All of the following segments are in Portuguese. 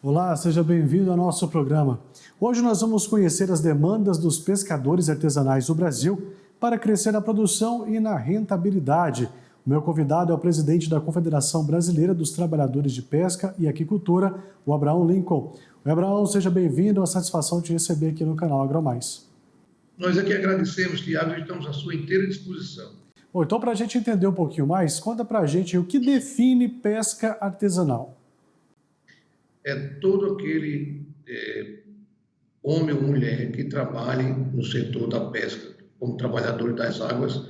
Olá, seja bem-vindo ao nosso programa. Hoje nós vamos conhecer as demandas dos pescadores artesanais do Brasil para crescer na produção e na rentabilidade. O meu convidado é o presidente da Confederação Brasileira dos Trabalhadores de Pesca e Aquicultura, o Abraão Lincoln. Abraão, seja bem-vindo, é uma satisfação te receber aqui no canal AgroMais. Nós aqui agradecemos, Tiago, e estamos à sua inteira disposição. Bom, então, para a gente entender um pouquinho mais, conta para a gente o que define pesca artesanal. É todo aquele homem ou mulher que trabalhe no setor da pesca, como trabalhador das águas,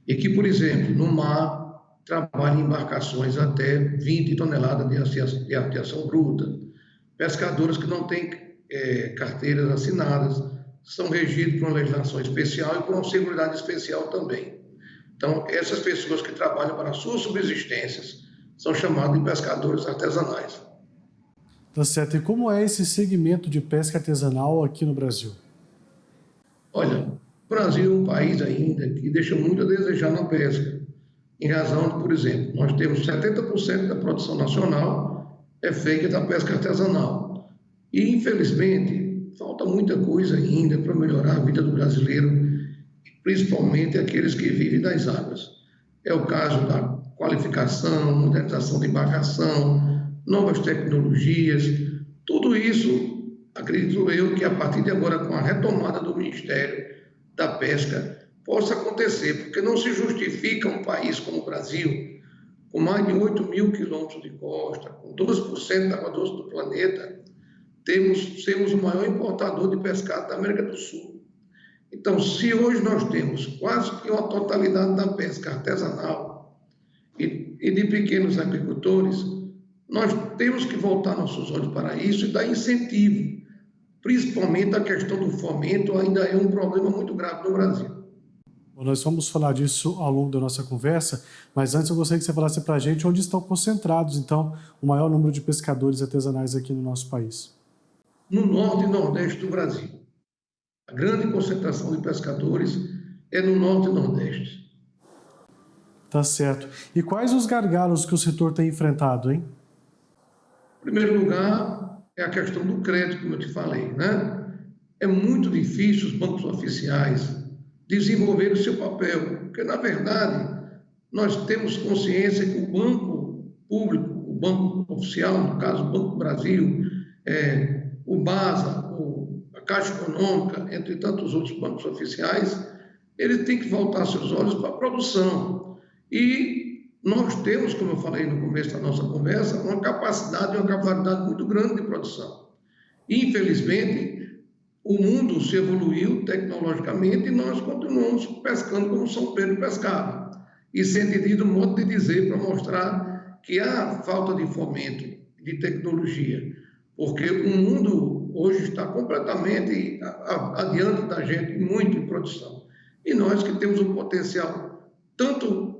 e que, por exemplo, no mar, trabalha em embarcações até 20 toneladas de arteação bruta. Pescadores que não têm carteiras assinadas, são regidos por uma legislação especial e por uma seguridade especial também. Então, essas pessoas que trabalham para suas subsistências são chamadas de pescadores artesanais. Tá certo. E como é esse segmento de pesca artesanal aqui no Brasil? Olha, o Brasil é um país ainda que deixa muito a desejar na pesca, em razão de, por exemplo, nós temos 70% da produção nacional é feita da pesca artesanal. E, infelizmente, falta muita coisa ainda para melhorar a vida do brasileiro, principalmente aqueles que vivem das águas. É o caso da qualificação, modernização de embarcação, novas tecnologias, tudo isso, acredito eu, que a partir de agora, com a retomada do Ministério da Pesca, possa acontecer, porque não se justifica um país como o Brasil, com mais de 8 mil quilômetros de costa, com 12% da água doce do planeta, sermos o maior importador de pescado da América do Sul. Então, se hoje nós temos quase que uma totalidade da pesca artesanal e de pequenos agricultores, nós temos que voltar nossos olhos para isso e dar incentivo. Principalmente a questão do fomento ainda é um problema muito grave no Brasil. Bom, nós vamos falar disso ao longo da nossa conversa, mas antes eu gostaria que você falasse para a gente onde estão concentrados, então, o maior número de pescadores artesanais aqui no nosso país. No norte e nordeste do Brasil. A grande concentração de pescadores é no norte e nordeste. Tá certo. E quais os gargalos que o setor tem enfrentado, hein? Em primeiro lugar, é a questão do crédito, como eu te falei, né? É muito difícil os bancos oficiais desenvolverem o seu papel, porque, na verdade, nós temos consciência que o banco público, o banco oficial, no caso, o Banco do Brasil, o BASA, a Caixa Econômica, entre tantos outros bancos oficiais, ele tem que voltar seus olhos para a produção. E nós temos, como eu falei no começo da nossa conversa, uma capacidade muito grande de produção. Infelizmente, o mundo se evoluiu tecnologicamente e nós continuamos pescando como São Pedro pescava. Isso é entendido um modo de dizer para mostrar que há falta de fomento, de tecnologia, porque o mundo hoje está completamente adiante da gente, muito em produção. E nós que temos um potencial, tanto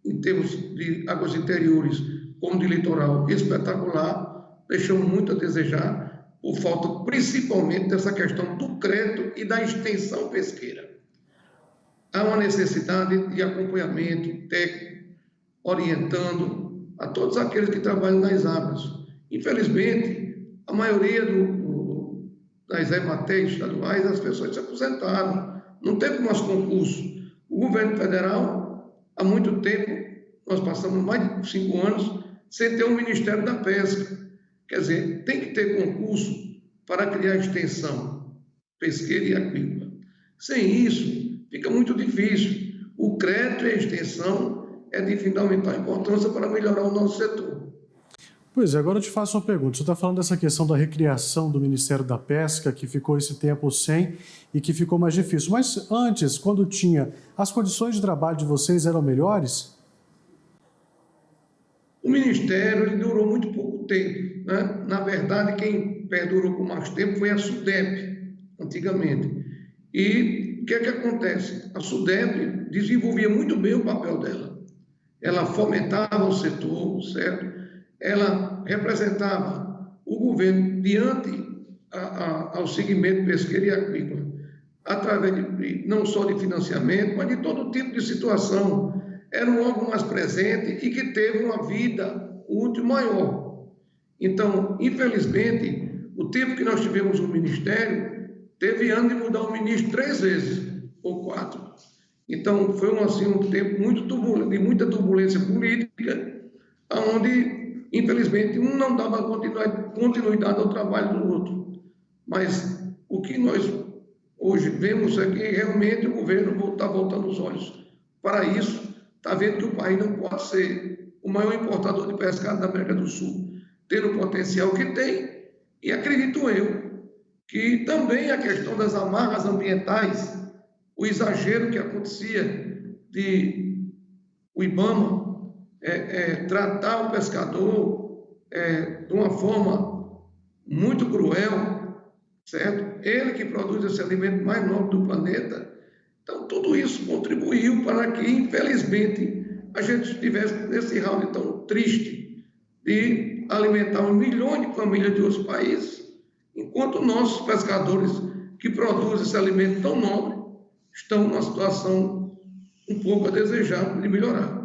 em termos de águas interiores, como de litoral espetacular, deixamos muito a desejar por falta principalmente dessa questão do crédito e da extensão pesqueira. Há uma necessidade de acompanhamento técnico, orientando a todos aqueles que trabalham nas águas. Infelizmente, a maioria das EMATEs estaduais, as pessoas se aposentaram, não teve mais concurso. O governo federal, há muito tempo, nós passamos mais de 5 anos sem ter um Ministério da Pesca. Quer dizer, tem que ter concurso para criar extensão pesqueira e aquícola. Sem isso, fica muito difícil. O crédito e a extensão é de fundamental importância para melhorar o nosso setor. Pois é, agora eu te faço uma pergunta. Você está falando dessa questão da recriação do Ministério da Pesca, que ficou esse tempo sem e que ficou mais difícil. Mas antes, quando tinha, as condições de trabalho de vocês eram melhores? O Ministério ele durou muito pouco tempo, né? Na verdade, quem perdurou por mais tempo foi a SUDEP, antigamente. E o que é que acontece? A SUDEP desenvolvia muito bem o papel dela. Ela fomentava o setor, certo? Ela representava o governo diante ao segmento pesqueiro e aquícola, através não só de financiamento, mas de todo tipo de situação. Era um órgão mais presente e que teve uma vida útil maior. Então, infelizmente, o tempo que nós tivemos o Ministério, teve ano de mudar o ministro 3 vezes, ou 4. Então, foi um tempo muito turbulento, de muita turbulência política, onde, infelizmente, um não dava continuidade ao trabalho do outro. Mas o que nós hoje vemos é que realmente o governo está voltando os olhos para isso, está vendo que o país não pode ser o maior importador de pescado da América do Sul, tendo o potencial que tem, e acredito eu que também a questão das amarras ambientais, o exagero que acontecia de o IBAMA tratar o pescador de uma forma muito cruel, certo? Ele que produz esse alimento mais nobre do planeta. Então, tudo isso contribuiu para que, infelizmente, a gente estivesse nesse round tão triste de alimentar 1 milhão de famílias de outros países, enquanto nossos pescadores que produzem esse alimento tão nobre estão numa situação um pouco a desejar de melhorar.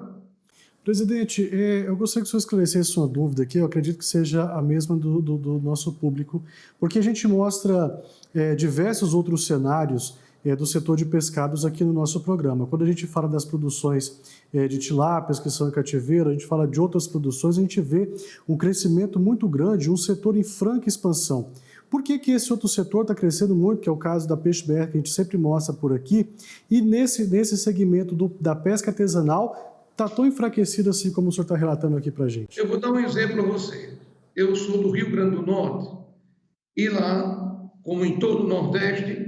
Presidente, eu gostaria que o senhor esclarecesse uma dúvida aqui, eu acredito que seja a mesma do nosso público, porque a gente mostra diversos outros cenários do setor de pescados aqui no nosso programa. Quando a gente fala das produções de tilápias que são em cativeiro, a gente fala de outras produções, a gente vê um crescimento muito grande, um setor em franca expansão. Por que esse outro setor está crescendo muito, que é o caso da Peixe BR, que a gente sempre mostra por aqui, e nesse segmento da pesca artesanal está tão enfraquecido assim como o senhor está relatando aqui para a gente? Eu vou dar um exemplo a você. Eu sou do Rio Grande do Norte, e lá, como em todo o Nordeste,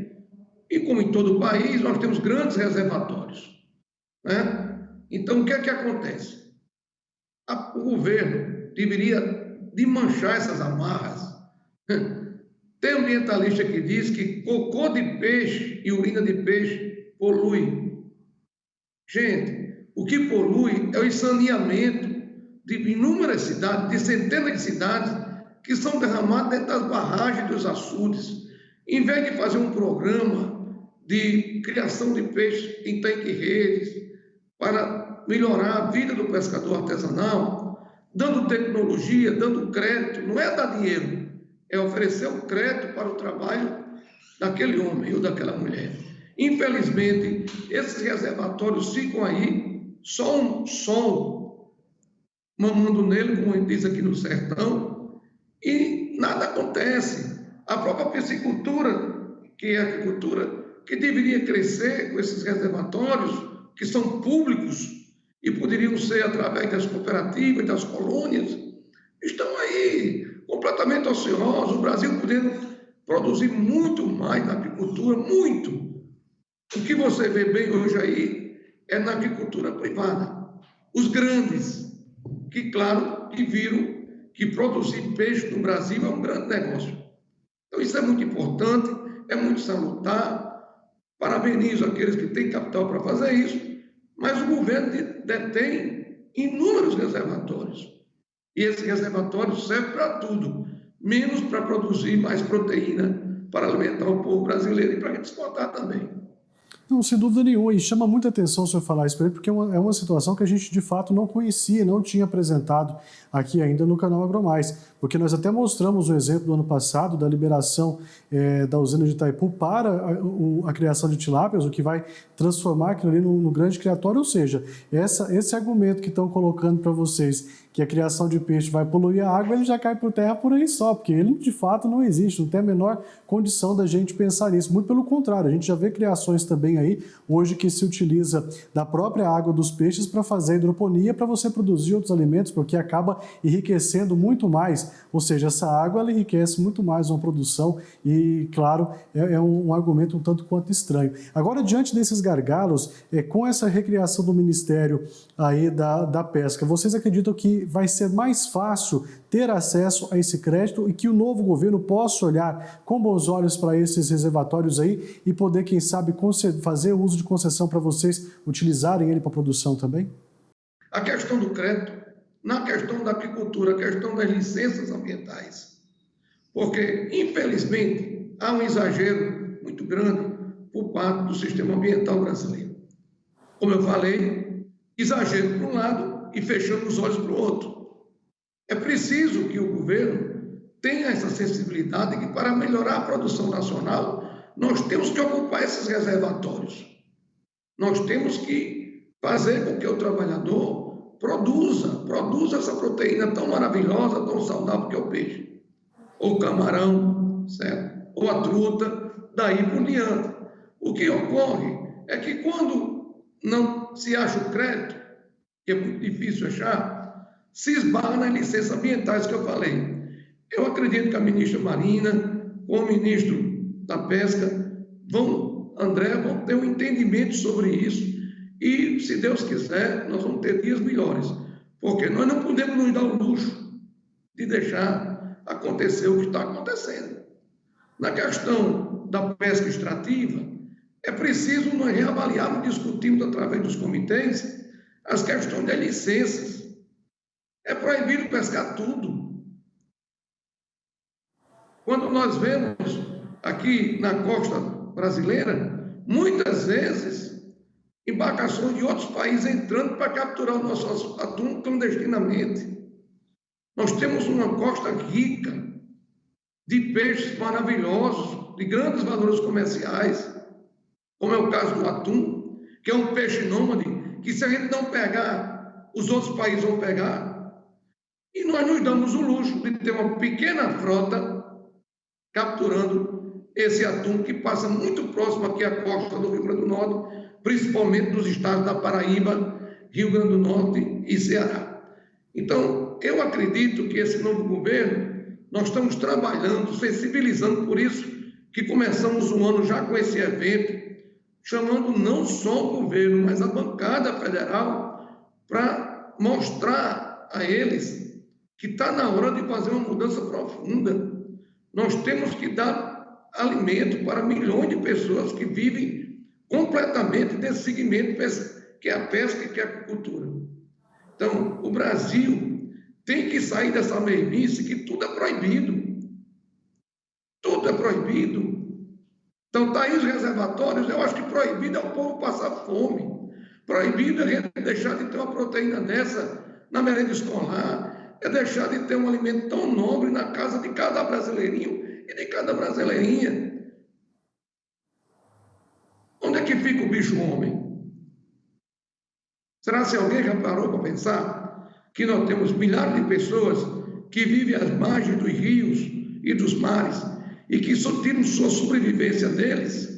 e como em todo o país, nós temos grandes reservatórios, né? Então, o que é que acontece? O governo deveria desmanchar essas amarras. Tem ambientalista que diz que cocô de peixe e urina de peixe polui. Gente, o que polui é o ensaneamento de inúmeras cidades, de centenas de cidades, que são derramadas dentro das barragens dos açudes. Em vez de fazer um programa de criação de peixe em tanque-redes para melhorar a vida do pescador artesanal, dando tecnologia, dando crédito, não é dar dinheiro, é oferecer o crédito para o trabalho daquele homem ou daquela mulher. Infelizmente, esses reservatórios ficam aí, só um sol mamando nele, como diz aqui no sertão, e nada acontece. A própria piscicultura, que é a agricultura, que deveria crescer com esses reservatórios, que são públicos e poderiam ser através das cooperativas, das colônias, estão aí completamente ociosos. O Brasil podendo produzir muito mais na agricultura, muito. O que você vê bem hoje aí é na agricultura privada. Os grandes, que claro, que viram que produzir peixe no Brasil é um grande negócio. Então isso é muito importante, é muito salutar. Parabenizo aqueles que têm capital para fazer isso, mas o governo detém inúmeros reservatórios. E esses reservatórios servem para tudo, menos para produzir mais proteína para alimentar o povo brasileiro e para a gente exportar também. Não, sem dúvida nenhuma, e chama muita atenção o senhor falar isso para ele, porque é uma situação que a gente de fato não conhecia, não tinha apresentado aqui ainda no canal AgroMais, porque nós até mostramos o exemplo do ano passado da liberação da usina de Itaipu para a criação de tilápias, o que vai transformar aquilo ali no grande criatório, ou seja, esse argumento que estão colocando para vocês, que a criação de peixe vai poluir a água, ele já cai por terra por aí só, porque ele de fato não existe, não tem a menor condição da gente pensar nisso, muito pelo contrário, a gente já vê criações também aí, hoje que se utiliza da própria água dos peixes para fazer hidroponia, para você produzir outros alimentos, porque acaba enriquecendo muito mais, ou seja, essa água ela enriquece muito mais uma produção e, claro, é um argumento um tanto quanto estranho. Agora, diante desses gargalos, com essa recriação do Ministério aí da Pesca, vocês acreditam que vai ser mais fácil ter acesso a esse crédito e que o novo governo possa olhar com bons olhos para esses reservatórios aí e poder, quem sabe, fazer o uso de concessão para vocês utilizarem ele para produção também? A questão do crédito, na questão da agricultura, a questão das licenças ambientais, porque, infelizmente, há um exagero muito grande por parte do sistema ambiental brasileiro. Como eu falei, exagero para um lado e fechando os olhos para o outro. É preciso que o governo tenha essa sensibilidade que, para melhorar a produção nacional, nós temos que ocupar esses reservatórios. Nós temos que fazer com que o trabalhador produza essa proteína tão maravilhosa, tão saudável que é o peixe, ou o camarão, certo? Ou a truta, daí por diante. O que ocorre é que quando não se acha o crédito, que é muito difícil achar, se esbarra nas licenças ambientais que eu falei. Eu acredito que a ministra Marina, com o ministro da Pesca, André, vão ter um entendimento sobre isso e, se Deus quiser, nós vamos ter dias melhores, porque nós não podemos nos dar o luxo de deixar acontecer o que está acontecendo. Na questão da pesca extrativa, é preciso nós reavaliarmos, discutirmos através dos comitês as questões das licenças. É proibido pescar tudo. Quando nós vemos aqui na costa brasileira, muitas vezes, embarcações de outros países entrando para capturar o nosso atum clandestinamente. Nós temos uma costa rica de peixes maravilhosos, de grandes valores comerciais, como é o caso do atum, que é um peixe nômade, que se a gente não pegar, os outros países vão pegar. E nós nos damos o luxo de ter uma pequena frota capturando esse atum que passa muito próximo aqui à costa do Rio Grande do Norte, principalmente dos estados da Paraíba, Rio Grande do Norte e Ceará. Então, eu acredito que esse novo governo, nós estamos trabalhando, sensibilizando, por isso que começamos o ano já com esse evento, chamando não só o governo, mas a bancada federal, para mostrar a eles que está na hora de fazer uma mudança profunda. Nós temos que dar alimento para milhões de pessoas que vivem completamente desse segmento, que é a pesca e que é a agricultura. Então, o Brasil tem que sair dessa mesmice que tudo é proibido. Tudo é proibido. Então, está aí os reservatórios, eu acho que proibido é o povo passar fome. Proibido é a gente deixar de ter uma proteína dessa na merenda escolar, é deixar de ter um alimento tão nobre na casa de cada brasileirinho e de cada brasileirinha. Onde é que fica o bicho homem? Será se alguém já parou para pensar que nós temos milhares de pessoas que vivem às margens dos rios e dos mares e que só tiram sua sobrevivência deles?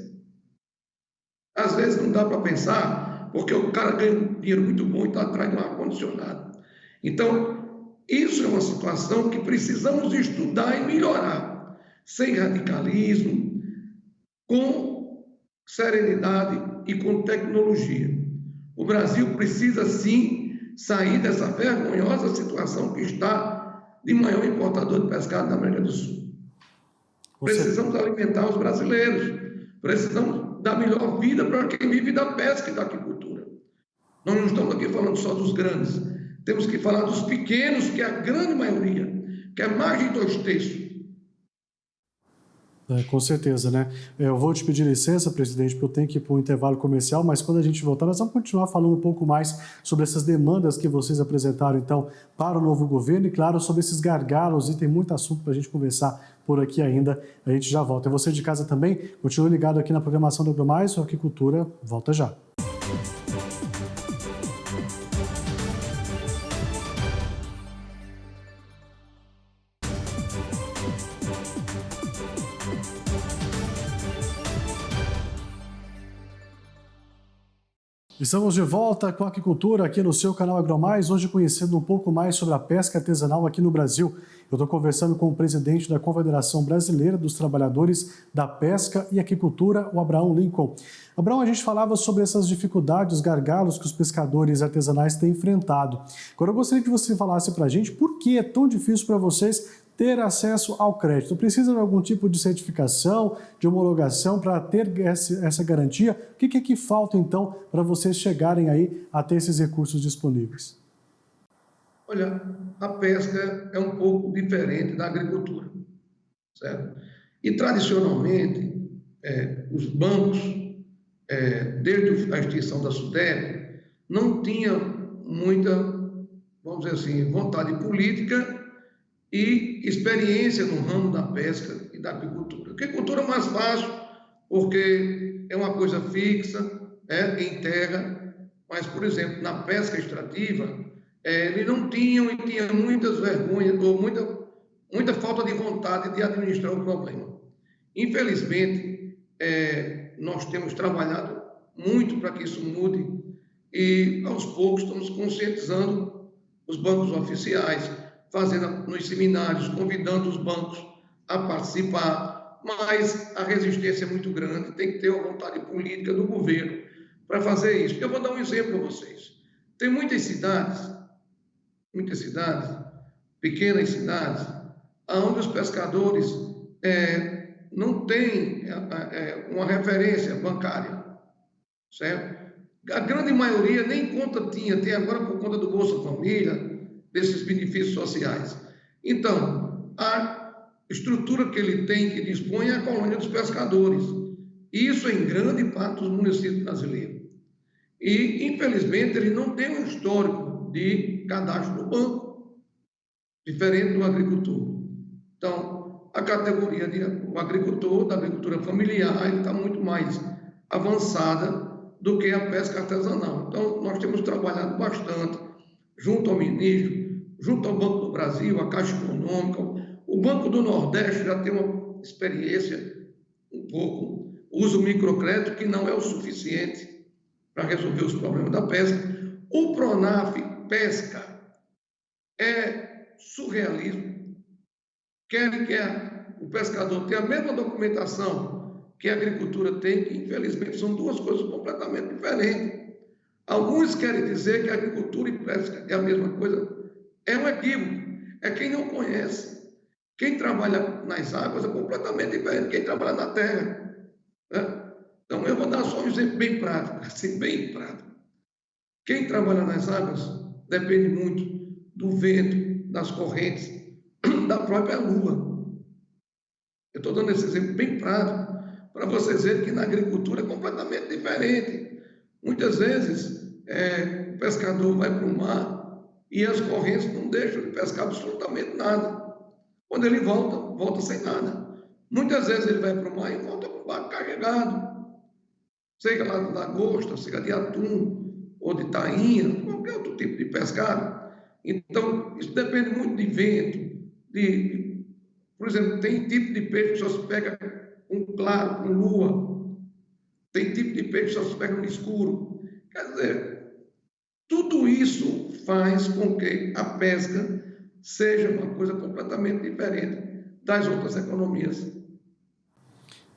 Às vezes não dá para pensar, porque o cara ganha um dinheiro muito bom e está atrás de um ar-condicionado. Então, isso é uma situação que precisamos estudar e melhorar, sem radicalismo, com serenidade e com tecnologia. O Brasil precisa, sim, sair dessa vergonhosa situação que está de maior importador de pescado da América do Sul. Precisamos alimentar os brasileiros, precisamos dar melhor vida para quem vive da pesca e da agricultura. Nós não estamos aqui falando só dos grandes, temos que falar dos pequenos, que é a grande maioria, que é mais de 2/3. Com certeza, né? Eu vou te pedir licença, presidente, porque eu tenho que ir para um intervalo comercial, mas quando a gente voltar, nós vamos continuar falando um pouco mais sobre essas demandas que vocês apresentaram, então, para o novo governo e, claro, sobre esses gargalos, e tem muito assunto para a gente conversar por aqui ainda. A gente já volta. E você de casa também, continue ligado aqui na programação do AgroMais, o Aquicultura volta já. Estamos de volta com a Aquicultura aqui no seu canal AgroMais, hoje conhecendo um pouco mais sobre a pesca artesanal aqui no Brasil. Eu estou conversando com o presidente da Confederação Brasileira dos Trabalhadores da Pesca e Aquicultura, o Abraão Lincoln. Abraão, a gente falava sobre essas dificuldades, gargalos que os pescadores artesanais têm enfrentado. Agora eu gostaria que você falasse para a gente por que é tão difícil para vocês ter acesso ao crédito. Precisa de algum tipo de certificação, de homologação para ter essa garantia? O que é que falta, então, para vocês chegarem aí a ter esses recursos disponíveis? Olha, a pesca é um pouco diferente da agricultura, certo? E, tradicionalmente, os bancos, desde a extinção da SUDEP, não tinham muita, vamos dizer assim, vontade política e experiência no ramo da pesca e da agricultura. A agricultura é mais fácil, porque é uma coisa fixa, em terra, mas, por exemplo, na pesca extrativa, eles não tinham e tinham muitas vergonhas, ou muita falta de vontade de administrar o problema. Infelizmente, nós temos trabalhado muito para que isso mude e, aos poucos, estamos conscientizando os bancos oficiais, fazendo nos seminários, convidando os bancos a participar, mas a resistência é muito grande, tem que ter a vontade política do governo para fazer isso. Eu vou dar um exemplo a vocês. Tem muitas cidades, pequenas cidades, onde os pescadores não têm uma referência bancária, certo? A grande maioria nem conta tinha, tem agora por conta do Bolsa Família, desses benefícios sociais. Então, a estrutura que ele tem, que dispõe, é a colônia dos pescadores. Isso em grande parte dos municípios brasileiros. E, infelizmente, ele não tem um histórico de cadastro no banco, diferente do agricultor. Então, a categoria do agricultor, da agricultura familiar, ele está muito mais avançada do que a pesca artesanal. Então, nós temos trabalhado bastante junto ao ministro, junto ao Banco do Brasil, a Caixa Econômica. O Banco do Nordeste já tem uma experiência um pouco, usa o microcrédito, que não é o suficiente para resolver os problemas da pesca. O Pronaf Pesca é surrealismo. Querem que o pescador tenha a mesma documentação que a agricultura tem, que infelizmente são duas coisas completamente diferentes. Alguns querem dizer que a agricultura e pesca é a mesma coisa. É um equívoco. É quem não conhece. Quem trabalha nas águas é completamente diferente de quem trabalha na terra. Né? Então, eu vou dar só um exemplo bem prático, assim, bem prático. Quem trabalha nas águas depende muito do vento, das correntes, da própria lua. Eu estou dando esse exemplo bem prático para vocês verem que na agricultura é completamente diferente. Muitas vezes, o pescador vai para o mar e as correntes não deixam de pescar absolutamente nada. Quando ele volta sem nada. Muitas vezes ele vai para o mar e volta com o barco carregado. Seja lá de lagosta, seja de atum, ou de tainha, qualquer outro tipo de pescado. Então, isso depende muito de vento, por exemplo, tem tipo de peixe que só se pega com claro, com lua. Tem tipo de peixe que só se pega no escuro. Quer dizer, tudo isso faz com que a pesca seja uma coisa completamente diferente das outras economias.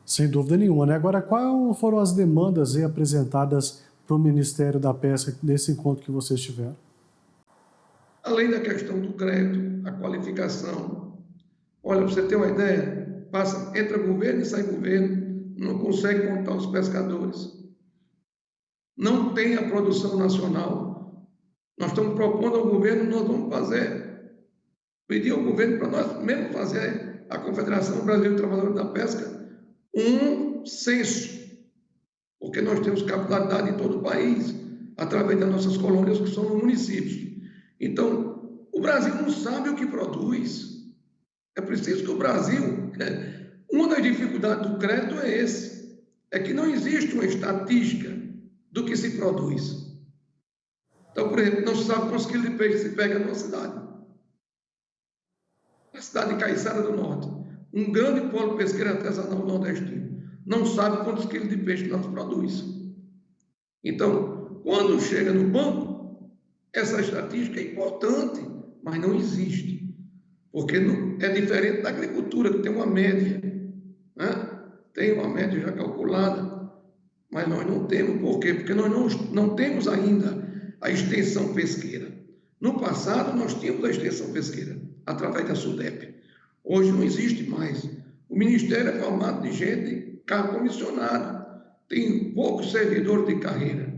Sem dúvida nenhuma, né? Agora, quais foram as demandas aí apresentadas para o Ministério da Pesca nesse encontro que vocês tiveram? Além da questão do crédito, a qualificação. Olha, para você ter uma ideia, entra governo e sai governo, não consegue contar os pescadores. Não tem a produção nacional. Nós estamos propondo ao governo, nós vamos pedir ao governo para nós mesmo fazer, a Confederação Brasileira de Trabalhadores da Pesca, um censo, porque nós temos capitalidade em todo o país, através das nossas colônias, que são nos municípios. Então, o Brasil não sabe o que produz. É preciso que o Brasil... Uma das dificuldades do crédito é esse, é que não existe uma estatística do que se produz. Então, por exemplo, não se sabe quantos quilos de peixe se pega numa cidade. A cidade de Caiçara do Norte, um grande polo pesqueiro artesanal nordestino, não sabe quantos quilos de peixe nós produz. Então, quando chega no banco, essa estatística é importante, mas não existe. Porque é diferente da agricultura, que tem uma média. Né? Tem uma média já calculada, mas nós não temos. Por quê? Porque nós não temos ainda a extensão pesqueira. No passado, nós tínhamos a extensão pesqueira, através da SUDEP. Hoje não existe mais. O Ministério é formado de gente cargo comissionado, tem poucos servidores de carreira.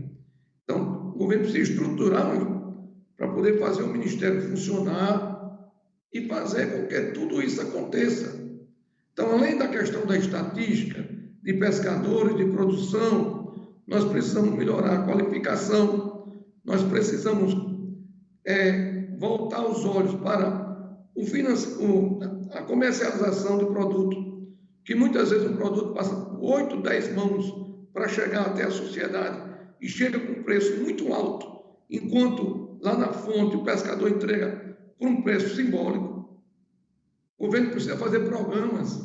Então, o governo precisa estruturar para poder fazer o Ministério funcionar e fazer com que tudo isso aconteça. Então, além da questão da estatística, de pescadores, de produção, nós precisamos melhorar a qualificação, nós precisamos voltar os olhos para a comercialização do produto, que muitas vezes um produto passa por 8, 10 mãos para chegar até a sociedade e chega com um preço muito alto, enquanto lá na fonte o pescador entrega por um preço simbólico. O governo precisa fazer programas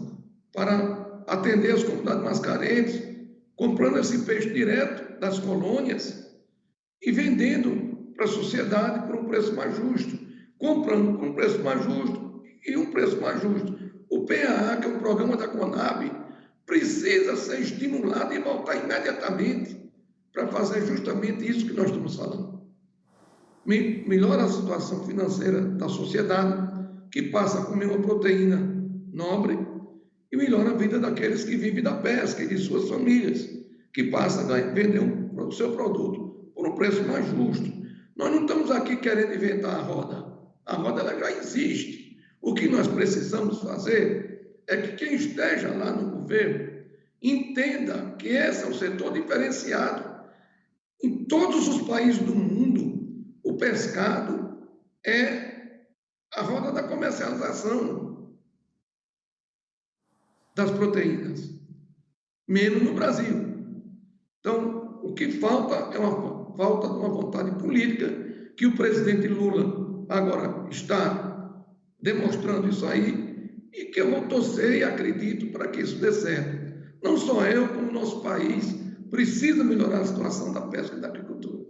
para atender as comunidades mais carentes, comprando esse peixe direto das colônias e vendendo para a sociedade por um preço mais justo, comprando por um preço mais justo e um preço mais justo. O PAA, que é um programa da Conab, precisa ser estimulado e voltar imediatamente para fazer justamente isso que nós estamos falando. Melhora a situação financeira da sociedade, que passa a comer uma proteína nobre, e melhora a vida daqueles que vivem da pesca e de suas famílias, que passam a vender o seu produto por um preço mais justo. Nós não estamos aqui querendo inventar a roda ela já existe. O que nós precisamos fazer é que quem esteja lá no governo entenda que esse é um setor diferenciado. Em todos os países do mundo, o pescado é a roda da comercialização das proteínas, menos no Brasil. Então, o que falta é uma falta de uma vontade política, que o presidente Lula agora está demonstrando isso aí, e que eu vou torcer e acredito para que isso dê certo. Não só eu, como o nosso país precisa melhorar a situação da pesca e da agricultura.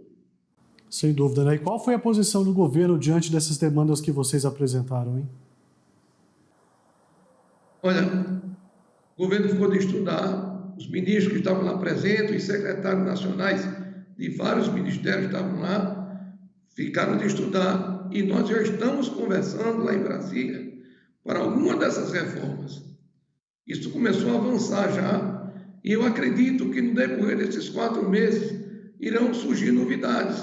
Sem dúvida, né? E qual foi a posição do governo diante dessas demandas que vocês apresentaram, hein? Olha, o governo ficou de estudar, os ministros que estavam lá presentes, os secretários nacionais de vários ministérios estavam lá, ficaram de estudar, e nós já estamos conversando lá em Brasília para alguma dessas reformas. Isso começou a avançar já, e eu acredito que no decorrer desses 4 meses irão surgir novidades.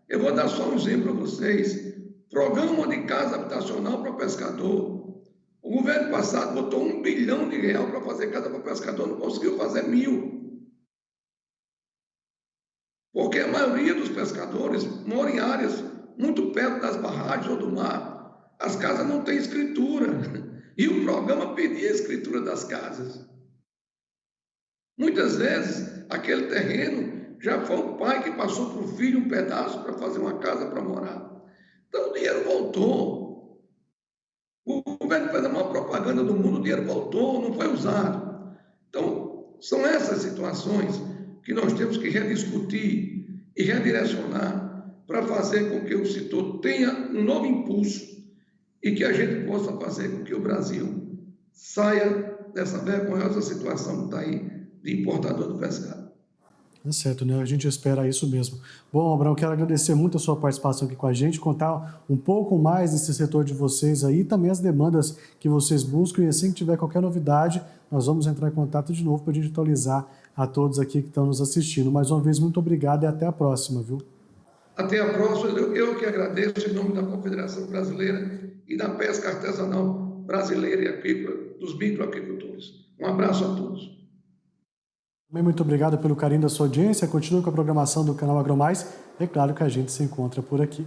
Eu vou dar só um exemplo para vocês. Programa de casa habitacional para pescador. O governo passado botou R$1 bilhão para fazer casa para pescador, não conseguiu fazer 1.000. Porque a maioria dos pescadores mora em áreas muito perto das barragens ou do mar. As casas não têm escritura. E o programa pedia a escritura das casas. Muitas vezes, aquele terreno já foi o pai que passou para o filho um pedaço para fazer uma casa para morar. Então, o dinheiro voltou. O governo fez a maior propaganda do mundo, o dinheiro voltou, não foi usado. Então, são essas situações que nós temos que rediscutir e redirecionar para fazer com que o setor tenha um novo impulso e que a gente possa fazer com que o Brasil saia dessa vergonhosa situação que está aí de importador do pescado. É certo, né? A gente espera isso mesmo. Bom, Abraão, quero agradecer muito a sua participação aqui com a gente, contar um pouco mais desse setor de vocês aí, também as demandas que vocês buscam, e assim que tiver qualquer novidade, nós vamos entrar em contato de novo para a gente atualizar a todos aqui que estão nos assistindo. Mais uma vez, muito obrigado e até a próxima, viu? Até a próxima. Eu que agradeço em nome da Confederação Brasileira e da Pesca Artesanal Brasileira e Agrícola, dos microagricultores. Um abraço a todos. Também muito obrigado pelo carinho da sua audiência. Continue com a programação do canal AgroMais. É claro que a gente se encontra por aqui.